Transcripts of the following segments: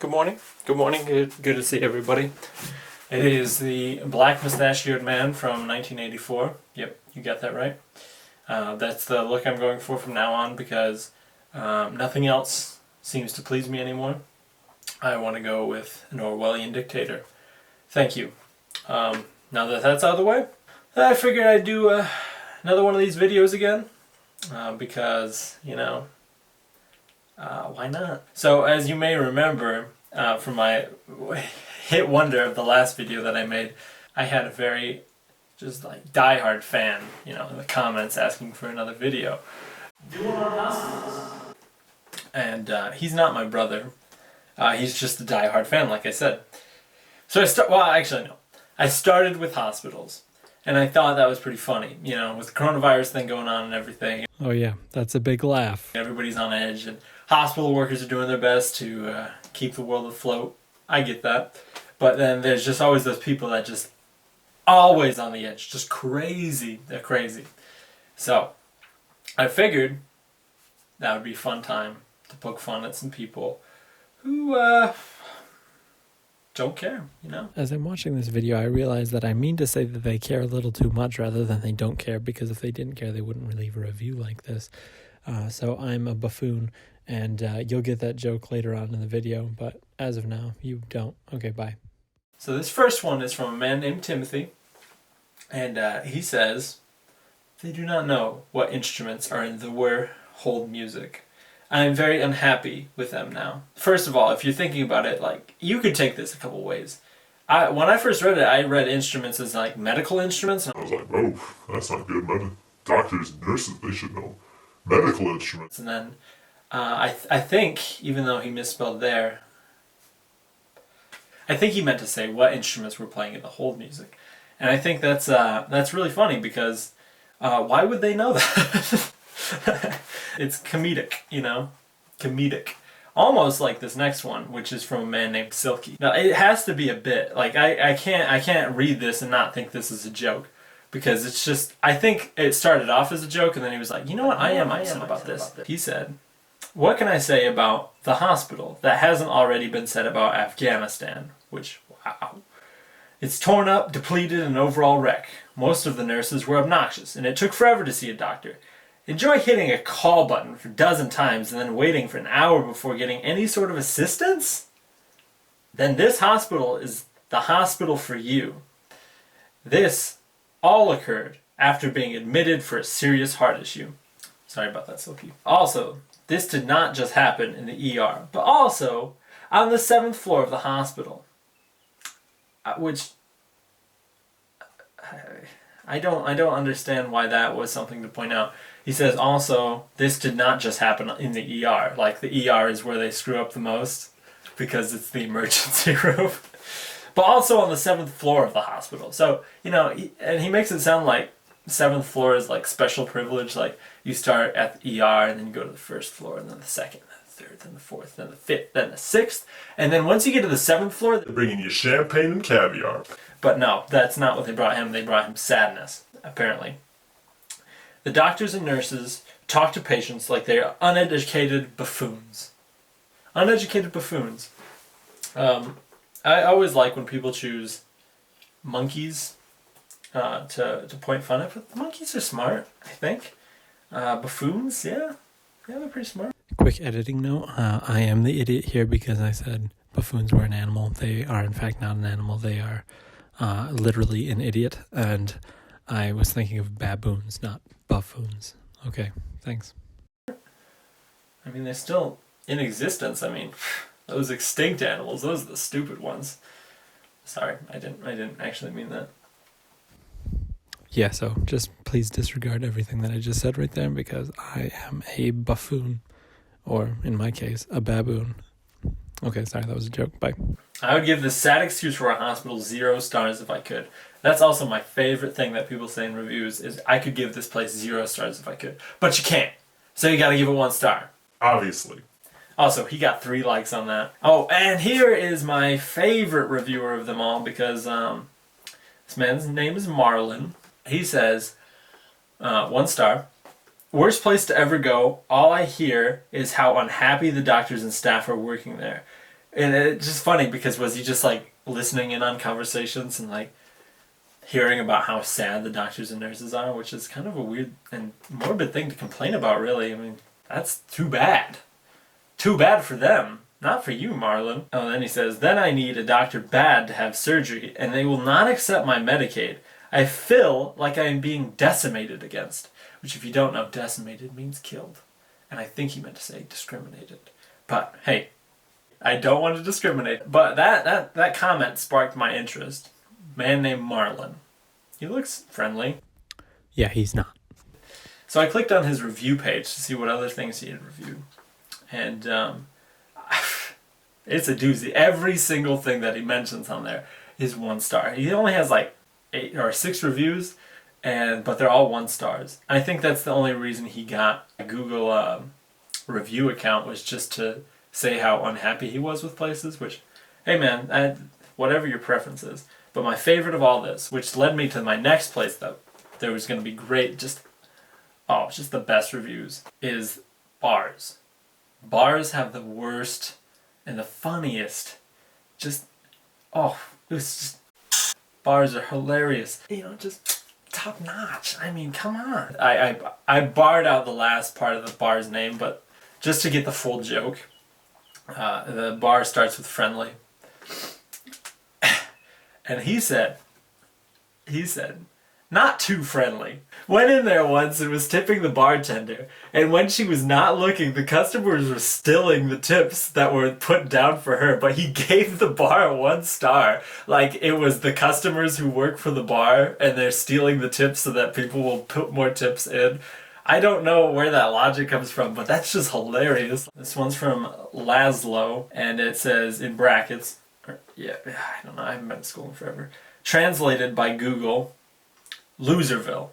Good morning. Good morning. Good to see everybody. It is the black mustachioed man from 1984. Yep, you got that right. That's the look I'm going for from now on because nothing else seems to please me anymore. I want to go with an Orwellian dictator. Thank you. Now that that's out of the way, I figured I'd do another one of these videos again because, you know, why not? So as you may remember from my hit wonder of the last video that I made, I had a very just like diehard fan, you know, in the comments asking for another video. Do one on hospitals. And he's not my brother. He's just a diehard fan, like I said. So I started with hospitals. And I thought that was pretty funny, you know, with the coronavirus thing going on and everything. Oh yeah, that's a big laugh. Everybody's on edge and hospital workers are doing their best to keep the world afloat. I get that. But then there's just always those people that just always on the edge, just crazy. They're crazy. So I figured that would be a fun time to poke fun at some people who don't care, you know? As I'm watching this video, I realize that I mean to say that they care a little too much rather than they don't care, because if they didn't care, they wouldn't leave a review like this. So I'm a buffoon, and you'll get that joke later on in the video, but as of now, you don't. Okay, bye. So this first one is from a man named Timothy, and he says, they do not know what instruments are in the hold music. I am very unhappy with them now. First of all, if you're thinking about it, like, you could take this a couple ways. When I first read it, I read instruments as like medical instruments. I was like, oh, that's not good. Doctors, nurses, they should know. Medical instruments. And then I think, even though he misspelled there, I think he meant to say what instruments were playing in the hold music. And I think that's really funny because why would they know that? It's comedic, you know? Comedic. Almost like this next one, which is from a man named Silky. Now, it has to be a bit. Like, I can't read this and not think this is a joke. Because it's just, I think it started off as a joke, and then he was like, you know what, I am upset about this. He said, what can I say about the hospital that hasn't already been said about Afghanistan? Which, wow. It's torn up, depleted, and overall wreck. Most of the nurses were obnoxious, and it took forever to see a doctor. Enjoy hitting a call button for a dozen times and then waiting for an hour before getting any sort of assistance? Then this hospital is the hospital for you. This all occurred after being admitted for a serious heart issue. Sorry about that, Silky. Also, this did not just happen in the ER, but also on the 7th floor of the hospital. Which I don't understand why that was something to point out. He says also, this did not just happen in the ER. Like, the ER is where they screw up the most because it's the emergency room. But also on the 7th floor of the hospital. So, you know, he makes it sound like 7th floor is like special privilege. Like, you start at the ER and then you go to the 1st floor and then the 2nd, then the 3rd, then the 4th, then the 5th, then the 6th. And then once you get to the 7th floor, They're bringing you champagne and caviar. But no, that's not what they brought him. They brought him sadness, apparently. The doctors and nurses talk to patients like they are uneducated buffoons. Uneducated buffoons. I always like when people choose monkeys to point fun at, but monkeys are smart, I think. Buffoons, yeah, they're pretty smart. Quick editing note, I am the idiot here because I said buffoons were an animal. They are in fact not an animal. They are literally an idiot, and I was thinking of baboons, not buffoons. Okay, thanks. I mean, they're still in existence. I mean, those extinct animals, those are the stupid ones. Sorry, I didn't actually mean that. Yeah, so just please disregard everything that I just said right there because I am a buffoon, or in my case, a baboon. Okay, sorry, that was a joke. Bye. I would give the sad excuse for our hospital 0 stars if I could. That's also my favorite thing that people say in reviews is I could give this place 0 stars if I could. But you can't. So you gotta give it 1 star. Obviously. Also, he got 3 likes on that. Oh, and here is my favorite reviewer of them all because this man's name is Marlon. He says, 1 star. Worst place to ever go. All I hear is how unhappy the doctors and staff are working there. And it's just funny because was he just like listening in on conversations and like hearing about how sad the doctors and nurses are, which is kind of a weird and morbid thing to complain about, really. I mean, that's too bad. Too bad for them. Not for you, Marlon. Oh, then he says, then I need a doctor bad to have surgery, and they will not accept my Medicaid. I feel like I am being decimated against. Which, if you don't know, decimated means killed. And I think he meant to say discriminated. But, hey, I don't want to discriminate. But that comment sparked my interest. Man named Marlon. He looks friendly. Yeah, he's not. So I clicked on his review page to see what other things he had reviewed. And it's a doozy. Every single thing that he mentions on there is 1 star. He only has like 8 or 6 reviews, but they're all 1 stars. I think that's the only reason he got a Google review account, was just to say how unhappy he was with places, which, hey man, whatever your preference is. But my favorite of all this, which led me to my next place that there was going to be great, just the best reviews, is bars. Bars have the worst and the funniest, bars are hilarious. Just top notch. I mean, come on. I barred out the last part of the bar's name, but just to get the full joke, the bar starts with friendly. And he said, not too friendly. Went in there once and was tipping the bartender, and when she was not looking, the customers were stealing the tips that were put down for her, but he gave the bar 1 star. Like it was the customers who work for the bar and they're stealing the tips so that people will put more tips in. I don't know where that logic comes from, but that's just hilarious. This one's from Laszlo, and it says in brackets, I don't know, I haven't been to school in forever. Translated by Google, Loserville,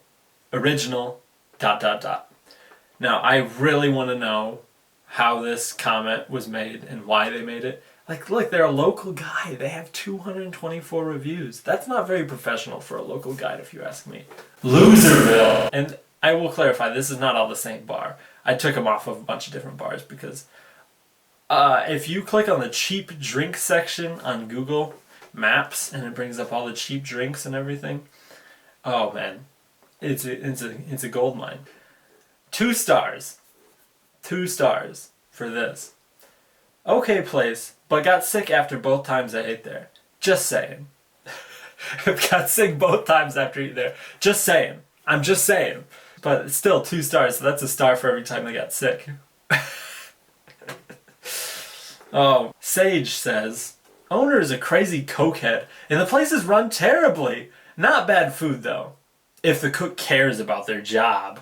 original, ... Now, I really want to know how this comment was made and why they made it. Like, look, they're a local guide. They have 224 reviews. That's not very professional for a local guide, if you ask me. Loserville! And I will clarify, this is not all the same bar. I took them off of a bunch of different bars because if you click on the cheap drink section on Google Maps and it brings up all the cheap drinks and everything, oh man, it's a gold mine. 2 stars. 2 stars for this. Okay place, but got sick after both times I ate there. Just saying. Got sick both times after eating there. Just saying. I'm just saying. But it's still 2 stars, so that's a star for every time they got sick. Oh, Sage says, owner is a crazy cokehead, and the place is run terribly. Not bad food, though, if the cook cares about their job.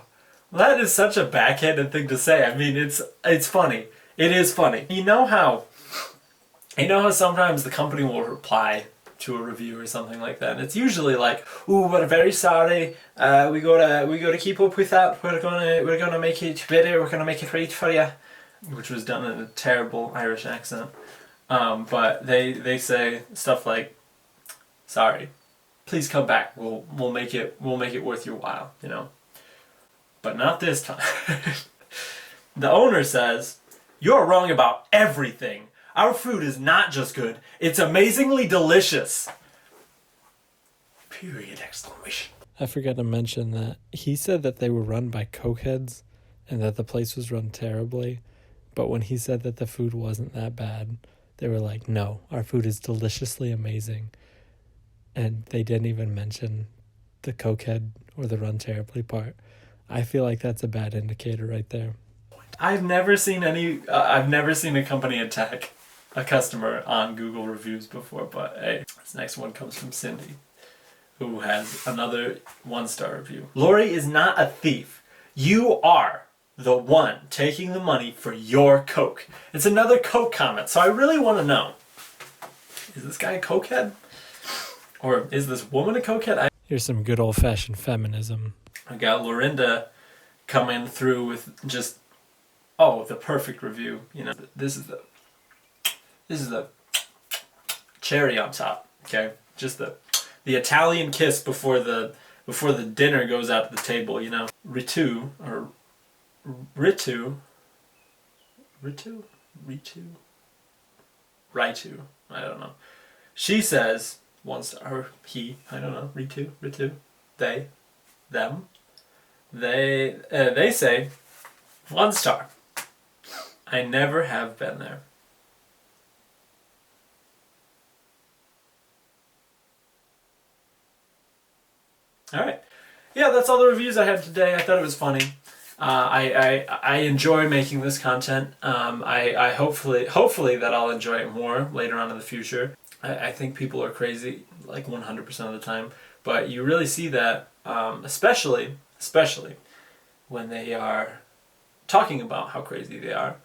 That is such a backhanded thing to say. I mean, it's funny. It is funny. You know how sometimes the company will reply to a review or something like that, and it's usually like, "Ooh, we're very sorry. We gotta keep up with that. We're gonna make it better. We're gonna make it right for you," which was done in a terrible Irish accent. But they say stuff like, "Sorry, please come back. We'll make it worth your while," you know. But not this time. The owner says, "You're wrong about everything. Our food is not just good, it's amazingly delicious." Period, exclamation. I forgot to mention that he said that they were run by cokeheads and that the place was run terribly. But when he said that the food wasn't that bad, they were like, "No, our food is deliciously amazing." And they didn't even mention the cokehead or the run terribly part. I feel like that's a bad indicator right there. I've never seen a company attack a customer on Google reviews before, but hey, this next one comes from Cindy, who has another 1-star review. Lori is not a thief. You are the one taking the money for your Coke. It's another Coke comment, so I really want to know, is this guy a cokehead? Or is this woman a cokehead? Here's some good old-fashioned feminism. I got Lorinda coming through with just, the perfect review. You know, this is the cherry on top. Okay, just the Italian kiss before the dinner goes out to the table. You know, Ritu. Ritu, I don't know. She says 1 star, or he, I don't know, Ritu, they, them, they say 1 star. I never have been there. Alright. Yeah, that's all the reviews I had today. I thought it was funny. I enjoy making this content. I hopefully that I'll enjoy it more later on in the future. I think people are crazy like 100% of the time, but you really see that, especially when they are talking about how crazy they are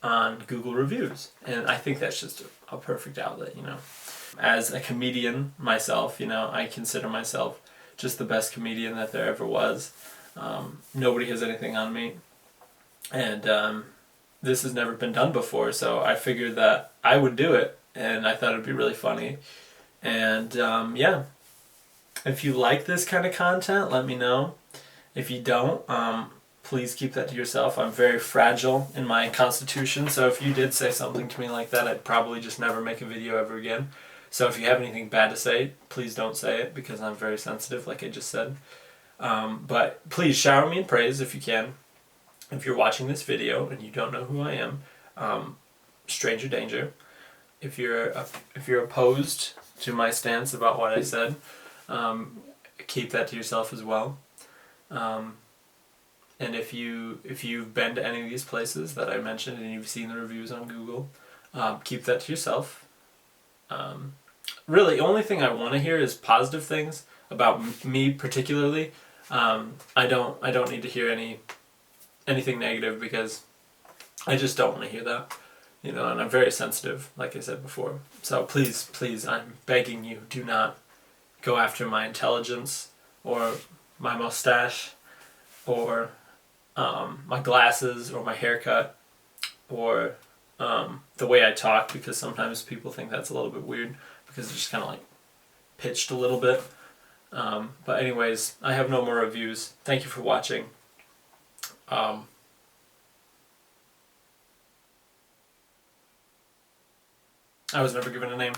on Google reviews. And I think that's just a perfect outlet, you know. As a comedian myself, you know, I consider myself just the best comedian that there ever was. Nobody has anything on me. And this has never been done before, so I figured that I would do it, and I thought it'd be really funny. And yeah, if you like this kind of content, let me know. If you don't, please keep that to yourself. I'm very fragile in my constitution, so if you did say something to me like that, I'd probably just never make a video ever again. So if you have anything bad to say, please don't say it, because I'm very sensitive, like I just said. But please shower me in praise if you can. If you're watching this video and you don't know who I am, stranger danger. If you're opposed to my stance about what I said, keep that to yourself as well. And if you've been to any of these places that I mentioned and you've seen the reviews on Google, keep that to yourself. Really, the only thing I want to hear is positive things about me particularly. I don't need to hear anything negative, because I just don't want to hear that, you know, and I'm very sensitive, like I said before. So please, I'm begging you, do not go after my intelligence or my mustache or my glasses or my haircut or the way I talk, because sometimes people think that's a little bit weird because it's just kind of like pitched a little bit. But anyways, I have no more reviews. Thank you for watching. I was never given a name.